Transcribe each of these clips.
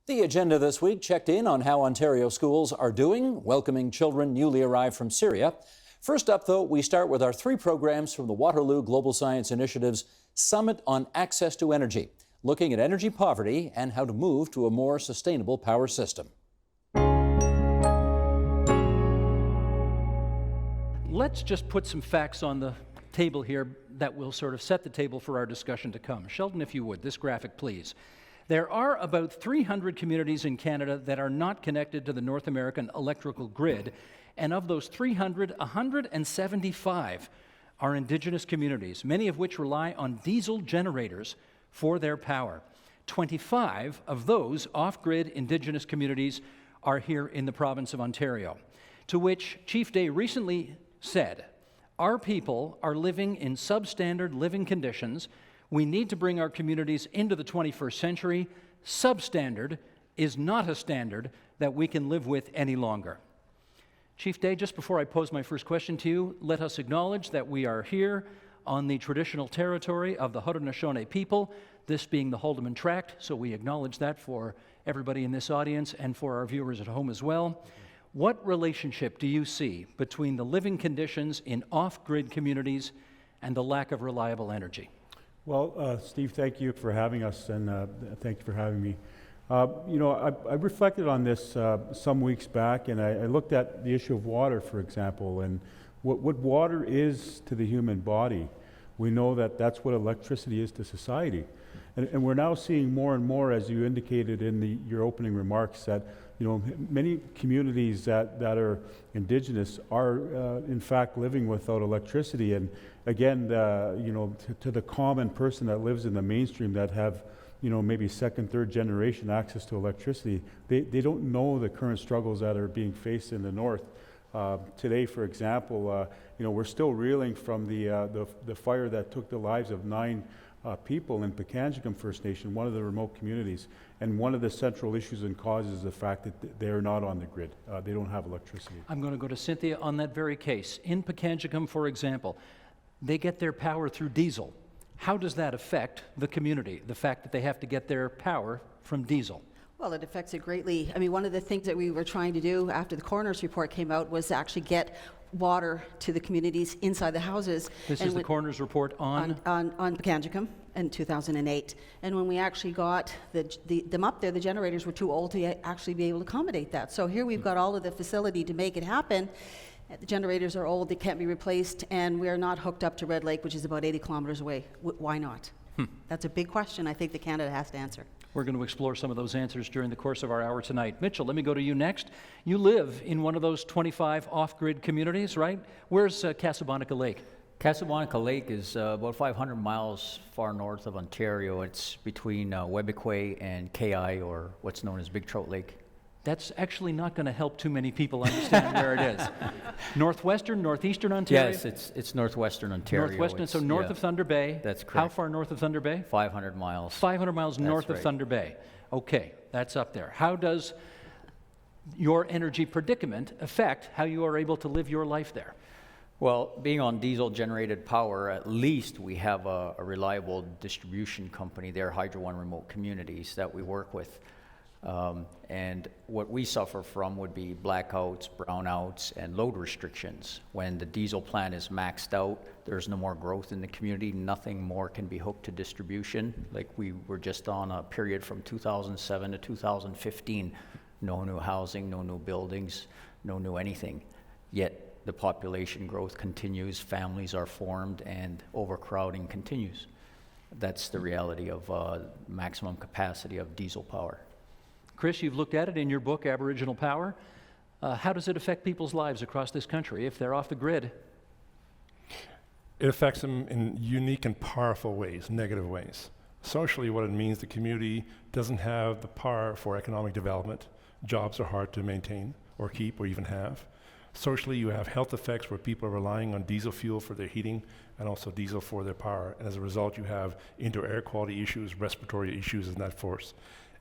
The agenda this week checked in on how Ontario schools are doing, welcoming children newly arrived from Syria. First up, though, we start with our three programs from the Waterloo Global Science Initiative's Summit on Access to Energy, looking at energy poverty and how to move to a more sustainable power system. Let's just put some facts on the table here that will sort of set the table for our discussion to come. Sheldon, if you would, this graphic, please. There are about 300 communities in Canada that are not connected to the North American electrical grid, and of those 300, 175 are Indigenous communities, many of which rely on diesel generators for their power. 25 of those off-grid Indigenous communities are here in the province of Ontario, to which Chief Day recently said, "Our people are living in substandard living conditions. We need to bring our communities into the 21st century. Substandard is not a standard that we can live with any longer." Chief Day, just before I pose my first question to you, let us acknowledge that we are here on the traditional territory of the Haudenosaunee people, this being the Haldimand Tract, so we acknowledge that for everybody in this audience and for our viewers at home as well. What relationship do you see between the living conditions in off-grid communities and the lack of reliable energy? Well, Steve, thank you for having us, and thank you for having me. I reflected on this some weeks back, and I looked at the issue of water, for example, and what water is to the human body. We know that that's what electricity is to society. And we're now seeing more and more, as you indicated in your opening remarks, that many communities that are Indigenous are in fact living without electricity. And again, to the common person that lives in the mainstream that have maybe second, third generation access to electricity, they don't know the current struggles that are being faced in the north. Today, for example, we're still reeling from the fire that took the lives of 9 people in Pikangikum First Nation, one of the remote communities. And one of the central issues and causes is the fact that they're not on the grid. They don't have electricity. I'm going to go to Cynthia on that very case. In Pikangikum, for example, they get their power through diesel. How does that affect the community, the fact that they have to get their power from diesel? Well, it affects it greatly. I mean, one of the things that we were trying to do after the coroner's report came out was to actually get water to the communities inside the houses. This is the coroner's report on Pikangikum in 2008. And when we actually got them up there, the generators were too old to actually be able to accommodate that. So here we've got all of the facility to make it happen. The generators are old, they can't be replaced, and we are not hooked up to Red Lake, which is about 80 kilometers away. Why not? That's a big question I think that Canada has to answer. We're going to explore some of those answers during the course of our hour tonight. Mitchell, let me go to you next. You live in one of those 25 off-grid communities, right? Where's Casablanca Lake? Casablanca Lake is about 500 miles far north of Ontario. It's between Webequie and KI, or what's known as Big Trout Lake. That's actually not going to help too many people understand where it is. Northwestern, northeastern Ontario? Yes, it's northwestern Ontario. Northwestern, so north of Thunder Bay. That's correct. How far north of Thunder Bay? 500 miles. 500 miles north of Thunder Bay. Okay, that's up there. How does your energy predicament affect how you are able to live your life there? Well, being on diesel-generated power, at least we have a reliable distribution company there, Hydro One Remote Communities, that we work with. And what we suffer from would be blackouts, brownouts, and load restrictions. When the diesel plant is maxed out, there's no more growth in the community. Nothing more can be hooked to distribution. Like we were just on a period from 2007 to 2015. No new housing, no new buildings, no new anything. Yet the population growth continues, families are formed, and overcrowding continues. That's the reality of maximum capacity of diesel power. Chris, you've looked at it in your book, Aboriginal Power. How does it affect people's lives across this country if they're off the grid? It affects them in unique and powerful ways, negative ways. Socially, what it means, the community doesn't have the power for economic development. Jobs are hard to maintain or keep or even have. Socially, you have health effects where people are relying on diesel fuel for their heating and also diesel for their power. And as a result, you have indoor air quality issues, respiratory issues in that force.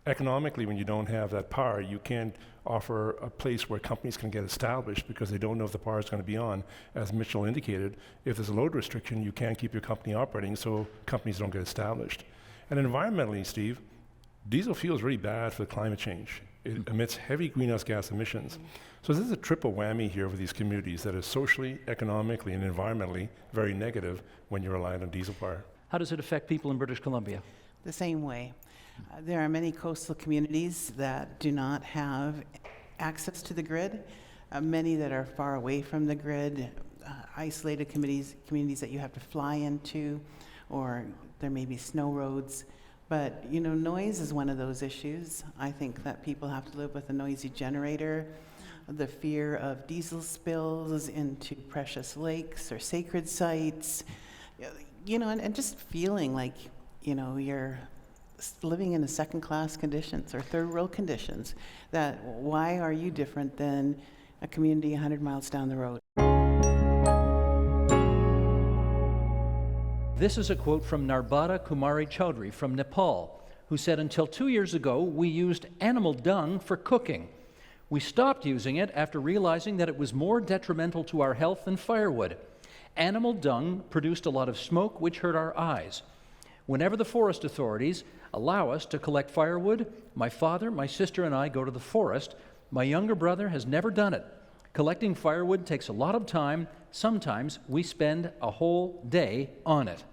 Economically, when you don't have that power, you can't offer a place where companies can get established because they don't know if the power is going to be on. As Mitchell indicated, if there's a load restriction, you can't keep your company operating, so companies don't get established. And environmentally, Steve, Diesel fuel is really bad for climate change. It emits heavy greenhouse gas emissions. So this is a triple whammy here with these communities that is socially, economically, and environmentally very negative when you're reliant on diesel power. How does it affect people in British Columbia? The same way. There are many coastal communities that do not have access to the grid, many that are far away from the grid, isolated communities that you have to fly into, or there may be snow roads. But, you know, noise is one of those issues. I think that people have to live with a noisy generator, the fear of diesel spills into precious lakes or sacred sites, you know, and just feeling like, you know, you're living in a second-class conditions or third-world conditions. That why are you different than a community 100 miles down the road? This is a quote from Narbada Kumari Chaudhry from Nepal, who said, "Until 2 years ago, we used animal dung for cooking. We stopped using it after realizing that it was more detrimental to our health than firewood. Animal dung produced a lot of smoke, which hurt our eyes. Whenever the forest authorities allow us to collect firewood, my father, my sister, and I go to the forest. My younger brother has never done it. Collecting firewood takes a lot of time. Sometimes we spend a whole day on it."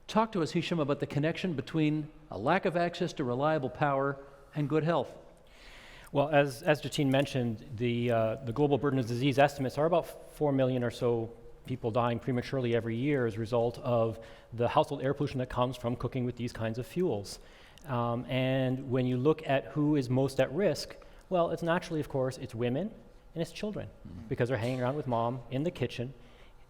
Talk to us, Hisham, about the connection between a lack of access to reliable power and good health. Well, as Jatine mentioned, the global burden of disease estimates are about 4 million or so people dying prematurely every year as a result of the household air pollution that comes from cooking with these kinds of fuels. And when you look at who is most at risk, well, it's naturally, of course, it's women and it's children, because they're hanging around with mom in the kitchen.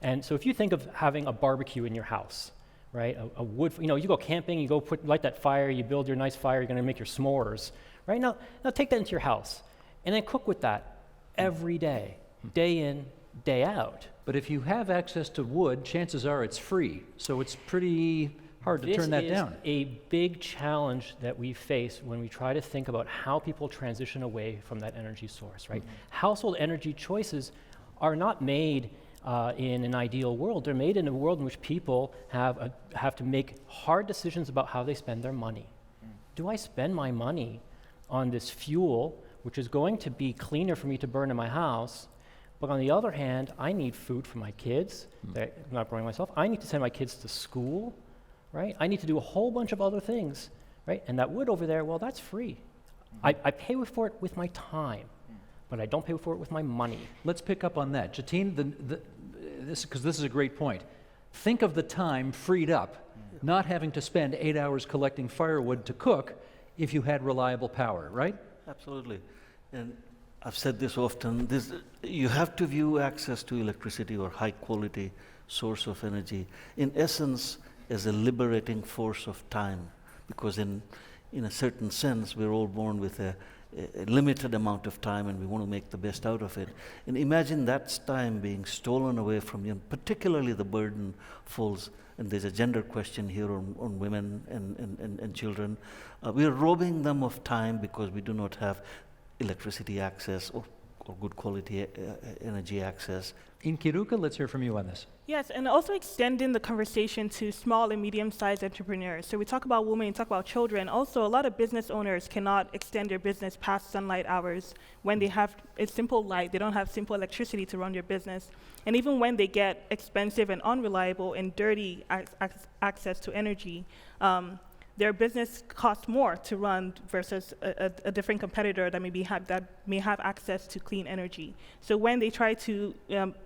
And so if you think of having a barbecue in your house, right, a wood, you know, you go camping, you go light that fire, you build your nice fire, you're going to make your s'mores, right? Now take that into your house and then cook with that every day, day in, day out. But if you have access to wood, chances are it's free, so it's pretty hard to turn that down. This is a big challenge that we face when we try to think about how people transition away from that energy source, right? Household energy choices are not made in an ideal world. They're made in a world in which people have to make hard decisions about how they spend their money. Do I spend my money on this fuel, which is going to be cleaner for me to burn in my house, but on the other hand, I need food for my kids that I'm not growing myself. I need to send my kids to school, right? I need to do a whole bunch of other things, right? And that wood over there, well, that's free. I pay for it with my time, but I don't pay for it with my money. Let's pick up on that. Jatine, because this is a great point. Think of the time freed up, not having to spend 8 hours collecting firewood to cook if you had reliable power, right? Absolutely. And I've said this often, you have to view access to electricity or high quality source of energy, in essence, as a liberating force of time, because in a certain sense, we're all born with a limited amount of time and we want to make the best out of it. And imagine that time being stolen away from you, and particularly the burden falls, and there's a gender question here on women and children. We are robbing them of time because we do not have electricity access or good quality energy access. In Kiruka, let's hear from you on this. Yes, and also extending the conversation to small and medium-sized entrepreneurs. So we talk about women, we talk about children. Also, a lot of business owners cannot extend their business past sunlight hours when they have a simple light. They don't have simple electricity to run their business. And even when they get expensive and unreliable and dirty access to energy, their business costs more to run versus a different competitor that may have access to clean energy. So when they try to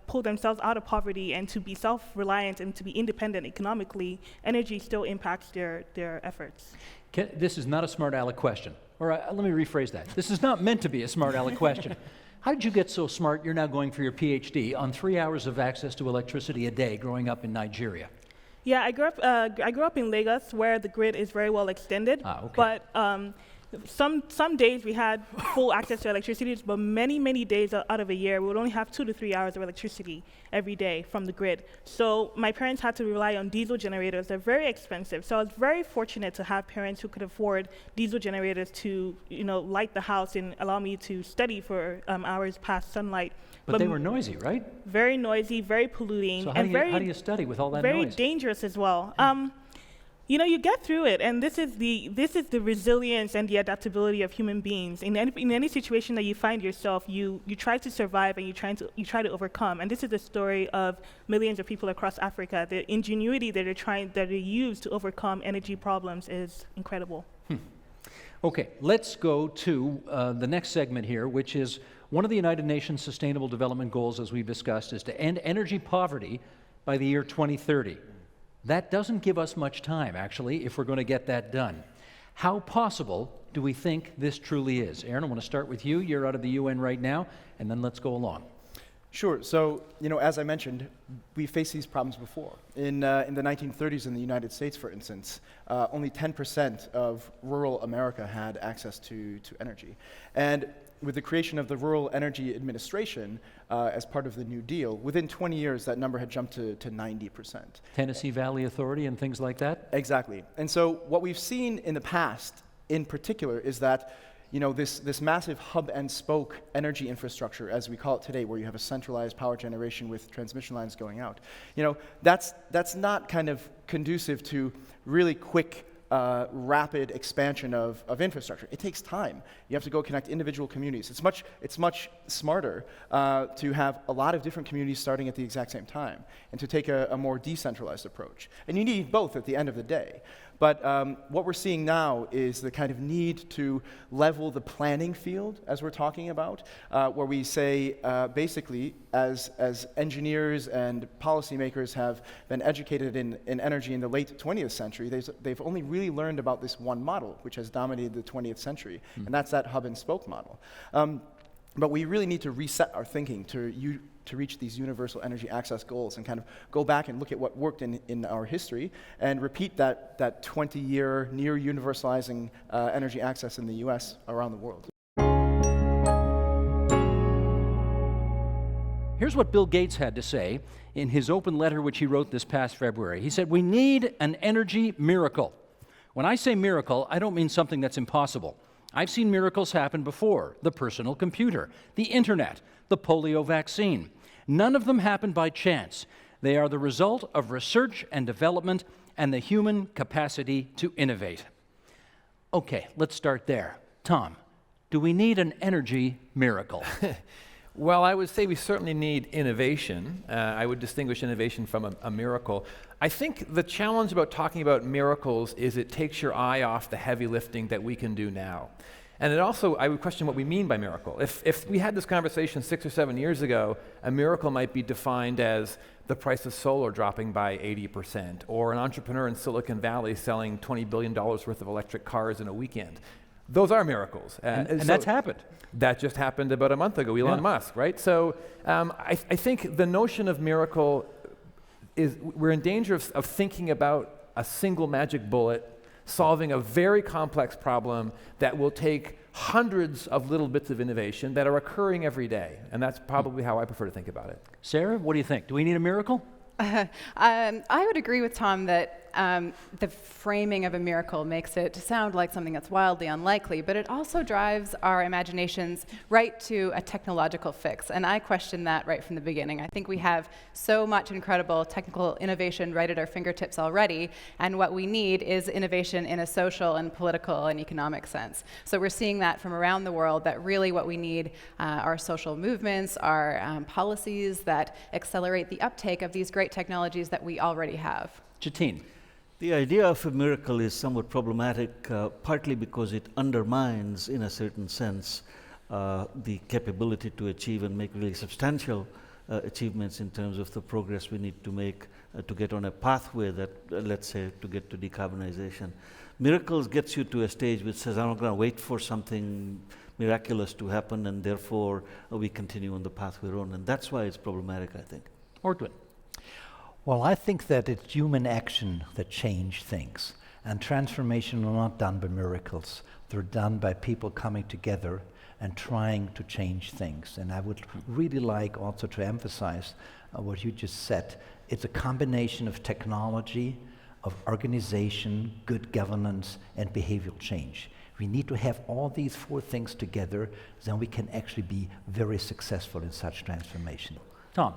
pull themselves out of poverty and to be self-reliant and to be independent economically, energy still impacts their efforts. This is not a smart aleck question. Or let me rephrase that. This is not meant to be a smart aleck question. How did you get so smart you're now going for your PhD on 3 hours of access to electricity a day growing up in Nigeria? Yeah, I grew up in Lagos, where the grid is very well extended. Okay. But some days we had full access to electricity, but many days out of a year we would only have 2 to 3 hours of electricity every day from the grid. So my parents had to rely on diesel generators. They're very expensive. So I was very fortunate to have parents who could afford diesel generators to, light the house and allow me to study for hours past sunlight. But they were noisy, right? Very noisy, very polluting, So and how do you study with all that very noise? dangerous as well. You know, you get through it, and this is the resilience and the adaptability of human beings. In any situation that you find yourself, you try to survive and you try to overcome. And this is the story of millions of people across Africa. The ingenuity that they use to overcome energy problems is incredible. Okay, let's go to the next segment here, which is one of the United Nations Sustainable Development Goals, as we've discussed, is to end energy poverty by the year 2030. That doesn't give us much time, actually, if we're going to get that done. How possible do we think this truly is? Aaron, I want to start with you. You're out of the UN right now, and then let's go along. Sure. So, as I mentioned, we faced these problems before. In the 1930s in the United States, for instance, only 10% of rural America had access to energy. And with the creation of the Rural Energy Administration as part of the New Deal, within 20 years, that number had jumped to 90%. Tennessee Valley Authority and things like that? Exactly. And so what we've seen in the past, in particular, is that this massive hub and spoke energy infrastructure, as we call it today, where you have a centralized power generation with transmission lines going out, that's not kind of conducive to really quick, rapid expansion of infrastructure. It takes time. You have to go connect individual communities. It's much smarter to have a lot of different communities starting at the exact same time and to take a more decentralized approach. And you need both at the end of the day. But what we're seeing now is the kind of need to level the planning field, as we're talking about, where we say, basically, as engineers and policymakers have been educated in energy in the late 20th century, they've only really learned about this one model, which has dominated the 20th century, and that's that hub and spoke model. But we really need to reset our thinking to reach these universal energy access goals and kind of go back and look at what worked in our history and repeat that 20-year near universalizing energy access in the US around the world. Here's what Bill Gates had to say in his open letter which he wrote this past February. He said, "We need an energy miracle. When I say miracle, I don't mean something that's impossible. I've seen miracles happen before: the personal computer, the internet, the polio vaccine. None of them happened by chance. They are the result of research and development and the human capacity to innovate." Okay, let's start there. Tom, do we need an energy miracle? Well, I would say we certainly need innovation. I would distinguish innovation from a miracle. I think the challenge about talking about miracles is it takes your eye off the heavy lifting that we can do now. And it also, I would question what we mean by miracle. If we had this conversation 6 or 7 years ago, a miracle might be defined as the price of solar dropping by 80%, or an entrepreneur in Silicon Valley selling $20 billion worth of electric cars in a weekend. Those are miracles. And that's happened. That just happened about a month ago, Elon Musk, right? So I think the notion of miracle is, we're in danger of thinking about a single magic bullet solving a very complex problem that will take hundreds of little bits of innovation that are occurring every day. And that's probably how I prefer to think about it. Sarah, what do you think? Do we need a miracle? I would agree with Tom that the framing of a miracle makes it sound like something that's wildly unlikely, but it also drives our imaginations right to a technological fix. And I question that right from the beginning. I think we have so much incredible technical innovation right at our fingertips already, and what we need is innovation in a social and political and economic sense. So we're seeing that from around the world, that really what we need are social movements, are policies that accelerate the uptake of these great technologies that we already have. Jatine. The idea of a miracle is somewhat problematic, partly because it undermines, in a certain sense, the capability to achieve and make really substantial achievements in terms of the progress we need to make to get on a pathway that, let's say, to get to decarbonization. Miracles gets you to a stage which says, I'm not going to wait for something miraculous to happen, and therefore we continue on the path we're on. And that's why it's problematic, I think. Ortwin. Well, I think that it's human action that change things. And transformation are not done by miracles. They're done by people coming together and trying to change things. And I would really like also to emphasize what you just said. It's a combination of technology, of organization, good governance, and behavioral change. We need to have all these four things together, then we can actually be very successful in such transformation. Tom.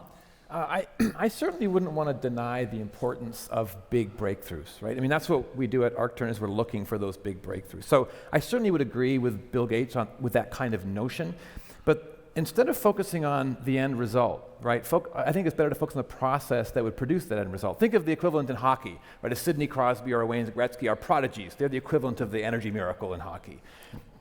I certainly wouldn't want to deny the importance of big breakthroughs, right? I mean, that's what we do at ArcTurn is we're looking for those big breakthroughs. So I certainly would agree with Bill Gates with that kind of notion, but instead of focusing on the end result, right, I think it's better to focus on the process that would produce that end result. Think of the equivalent in hockey, right? A Sidney Crosby or a Wayne Gretzky are prodigies. They're the equivalent of the energy miracle in hockey.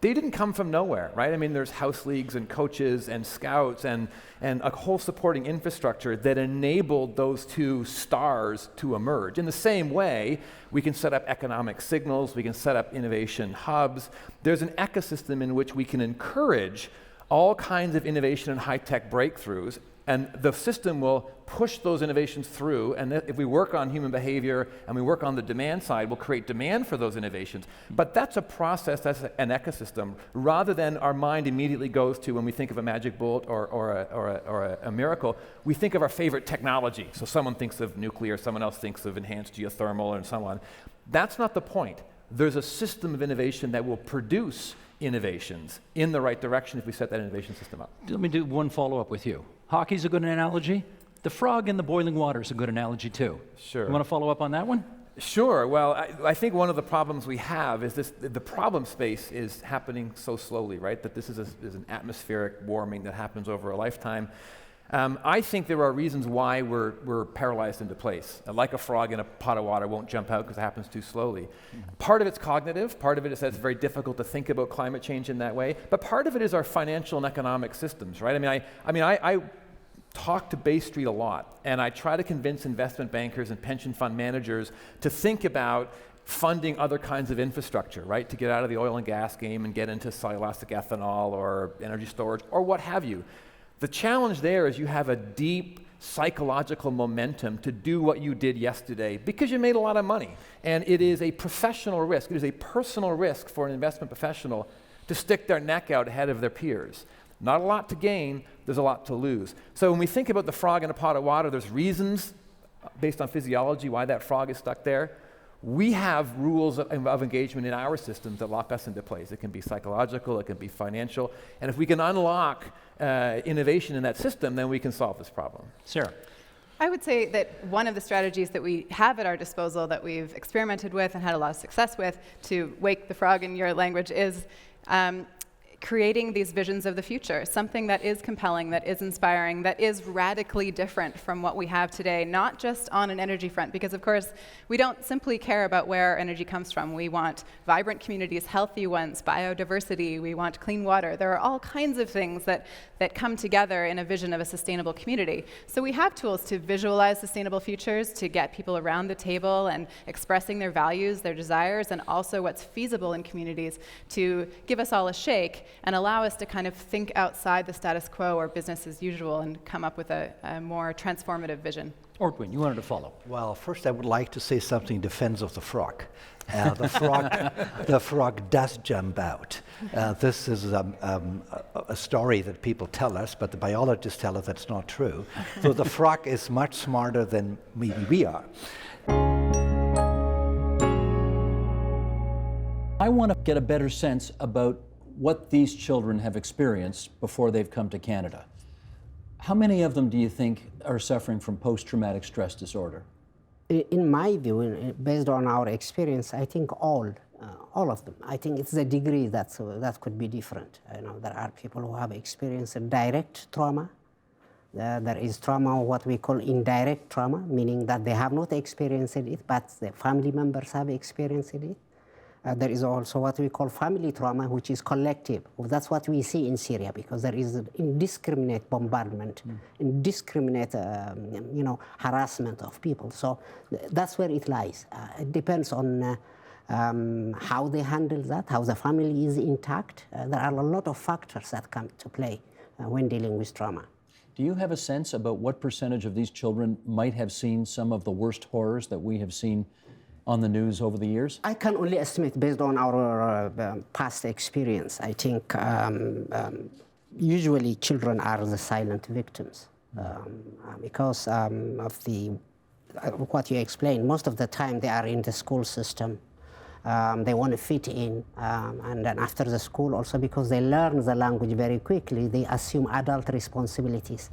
They didn't come from nowhere, right? I mean, there's house leagues and coaches and scouts and a whole supporting infrastructure that enabled those two stars to emerge. In the same way, we can set up economic signals, we can set up innovation hubs. There's an ecosystem in which we can encourage all kinds of innovation and high-tech breakthroughs, and the system will push those innovations through, and if we work on human behavior and we work on the demand side, we'll create demand for those innovations. But that's a process, that's an ecosystem, rather than our mind immediately goes to, when we think of a magic bullet or a miracle, we think of our favorite technology. So someone thinks of nuclear, someone else thinks of enhanced geothermal, and so on. That's not the point. There's a system of innovation that will produce innovations in the right direction if we set that innovation system up. Let me do one follow-up with you. Hockey's a good analogy. The frog in the boiling water is a good analogy too. Sure. You want to follow up on that one? Sure. Well, I think one of the problems we have is the problem space is happening so slowly, right? That this is an atmospheric warming that happens over a lifetime. I think there are reasons why we're paralyzed into place. Like a frog in a pot of water won't jump out because it happens too slowly. Part of it's cognitive, part of it is that it's very difficult to think about climate change in that way, but part of it is our financial and economic systems, right? I talk to Bay Street a lot, and I try to convince investment bankers and pension fund managers to think about funding other kinds of infrastructure, right? To get out of the oil and gas game and get into cellulosic ethanol or energy storage or what have you. The challenge there is you have a deep psychological momentum to do what you did yesterday because you made a lot of money. And it is a professional risk, it is a personal risk for an investment professional to stick their neck out ahead of their peers. Not a lot to gain, there's a lot to lose. So when we think about the frog in a pot of water, there's reasons based on physiology why that frog is stuck there. We have rules of engagement in our systems that lock us into place. It can be psychological, it can be financial, and if we can unlock innovation in that system, then we can solve this problem. Sarah. I would say that one of the strategies that we have at our disposal that we've experimented with and had a lot of success with, to wake the frog in your language, is creating these visions of the future, something that is compelling, that is inspiring, that is radically different from what we have today, not just on an energy front, because of course we don't simply care about where our energy comes from. We want vibrant communities, healthy ones, biodiversity, we want clean water. There are all kinds of things that come together in a vision of a sustainable community. So we have tools to visualize sustainable futures, to get people around the table and expressing their values, their desires, and also what's feasible in communities to give us all a shake and allow us to kind of think outside the status quo or business as usual and come up with a more transformative vision. Ortwin, you wanted to follow. Well, first I would like to say something in defense of the frog. The frog does jump out. This is a story that people tell us, but the biologists tell us that's not true. So the frog is much smarter than maybe we are. I want to get a better sense about what these children have experienced before they've come to Canada. How many of them do you think are suffering from post-traumatic stress disorder? In my view, based on our experience, I think all of them. I think it's the degree that could be different. There are people who have experienced a direct trauma. There is trauma, what we call indirect trauma, meaning that they have not experienced it, but the family members have experienced it. There is also what we call family trauma, which is collective. That's what we see in Syria, because there is indiscriminate bombardment, indiscriminate harassment of people. So that's where it lies. It depends on how they handle that, how the family is intact. There are a lot of factors that come to play when dealing with trauma. Do you have a sense about what percentage of these children might have seen some of the worst horrors that we have seen on the news over the years? I can only estimate based on our past experience. I think usually children are the silent victims because of what you explained. Most of the time they are in the school system. They want to fit in, and then after the school also, because they learn the language very quickly, they assume adult responsibilities.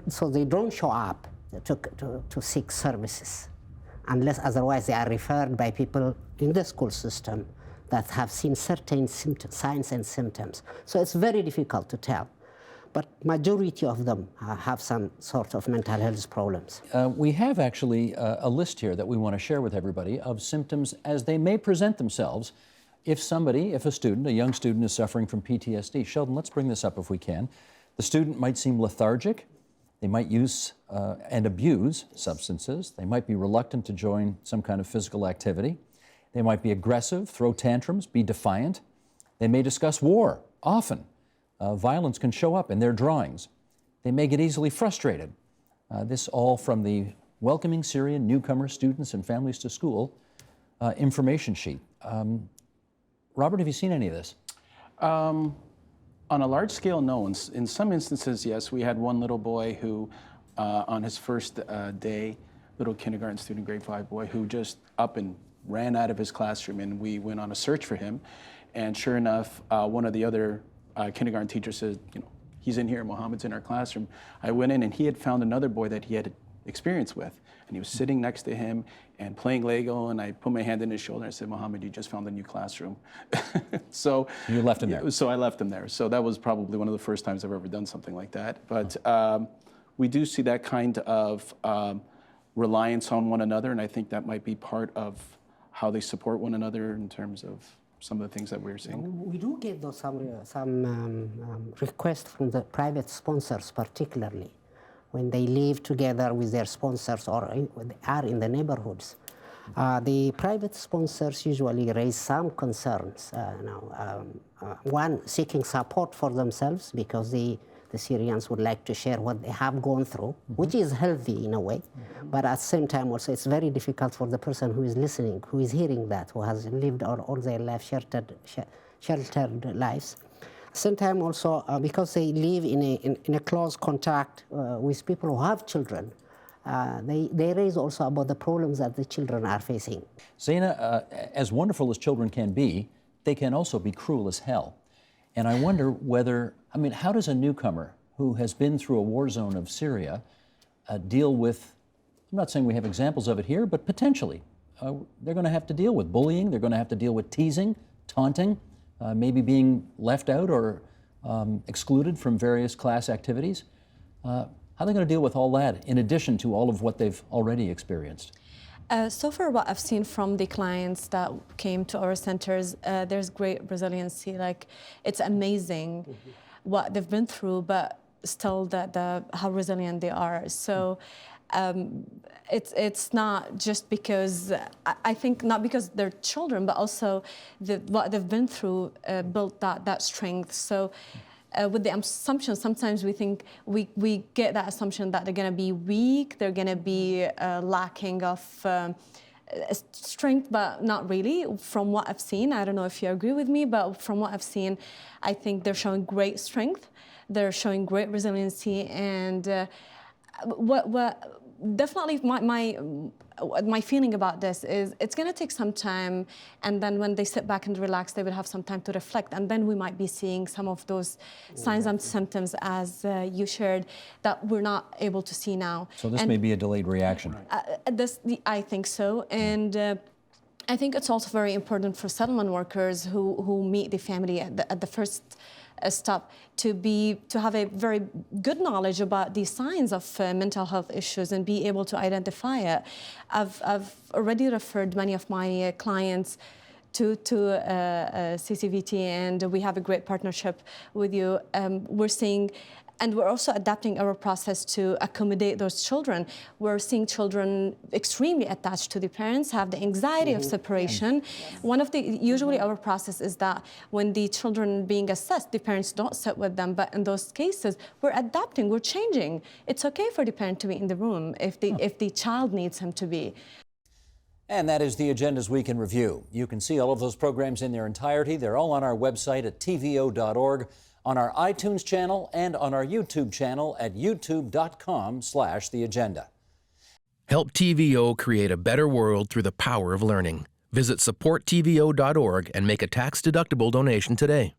So they don't show up to seek services, unless otherwise they are referred by people in the school system that have seen certain signs and symptoms. So it's very difficult to tell. But majority of them have some sort of mental health problems. We have actually a list here that we want to share with everybody of symptoms as they may present themselves if a student, a young student is suffering from PTSD. Sheldon, let's bring this up if we can. The student might seem lethargic. They might use and abuse substances. They might be reluctant to join some kind of physical activity. They might be aggressive, throw tantrums, be defiant. They may discuss war, often. Violence can show up in their drawings. They may get easily frustrated. This all from the Welcoming Syrian Newcomer Students and Families to School information sheet. Robert, have you seen any of this? On a large scale, no. In some instances, yes. We had one little boy who, on his first day, little kindergarten student, grade 5 boy, who just up and ran out of his classroom, and we went on a search for him. And sure enough, one of the other kindergarten teacher says, he's in here, Mohammed's in our classroom. I went in and he had found another boy that he had experience with, and he was sitting next to him and playing Lego, and I put my hand in his shoulder and I said, Mohammed, you just found a new classroom. So you left him there? So I left him there. So that was probably one of the first times I've ever done something like that. But we do see that kind of reliance on one another, and I think that might be part of how they support one another in terms of some of the things that we're seeing. We do get some requests from the private sponsors, particularly when they live together with their sponsors or are in the neighborhoods. The private sponsors usually raise some concerns. One, seeking support for themselves, because the Syrians would like to share what they have gone through, which is healthy in a way. But at the same time also, it's very difficult for the person who is listening, who is hearing that, who has lived all their life sheltered lives. At the same time also, because they live in a close contact with people who have children, they raise also about the problems that the children are facing. Zaina, as wonderful as children can be, they can also be cruel as hell. And I wonder whether, how does a newcomer who has been through a war zone of Syria deal with, I'm not saying we have examples of it here, but potentially. They're going to have to deal with bullying, they're going to have to deal with teasing, taunting, maybe being left out or excluded from various class activities. How are they going to deal with all that in addition to all of what they've already experienced? So far, what I've seen from the clients that came to our centers, there's great resiliency. Like, it's amazing what they've been through, but still how resilient they are. So it's not just because, I think not because they're children, but also what they've been through built that strength. So with the assumption, sometimes we think we get that assumption that they're going to be weak, they're going to be lacking of strength, but not really. From what I've seen, I don't know if you agree with me, but from what I've seen, I think they're showing great strength, they're showing great resiliency, and definitely my feeling about this is it's going to take some time, and then when they sit back and relax, they will have some time to reflect, and then we might be seeing some of those signs and symptoms as you shared that we're not able to see now. So this may be a delayed reaction. I think so, and I think it's also very important for settlement workers who meet the family at the first stop to have a very good knowledge about the signs of mental health issues and be able to identify it. I've already referred many of my clients to CCVT, and we have a great partnership with you. We're seeing, and we're also adapting our process to accommodate those children. We're seeing children extremely attached to the parents, have the anxiety of separation. One of usually our process is that when the children being assessed, the parents don't sit with them, but in those cases, we're adapting, we're changing. It's okay for the parent to be in the room if the child needs him to be. And that is the Agenda's Week in Review. You can see all of those programs in their entirety. They're all on our website at tvo.org, on our iTunes channel, and on our YouTube channel at youtube.com/theagenda. Help TVO create a better world through the power of learning. Visit supporttvo.org and make a tax-deductible donation today.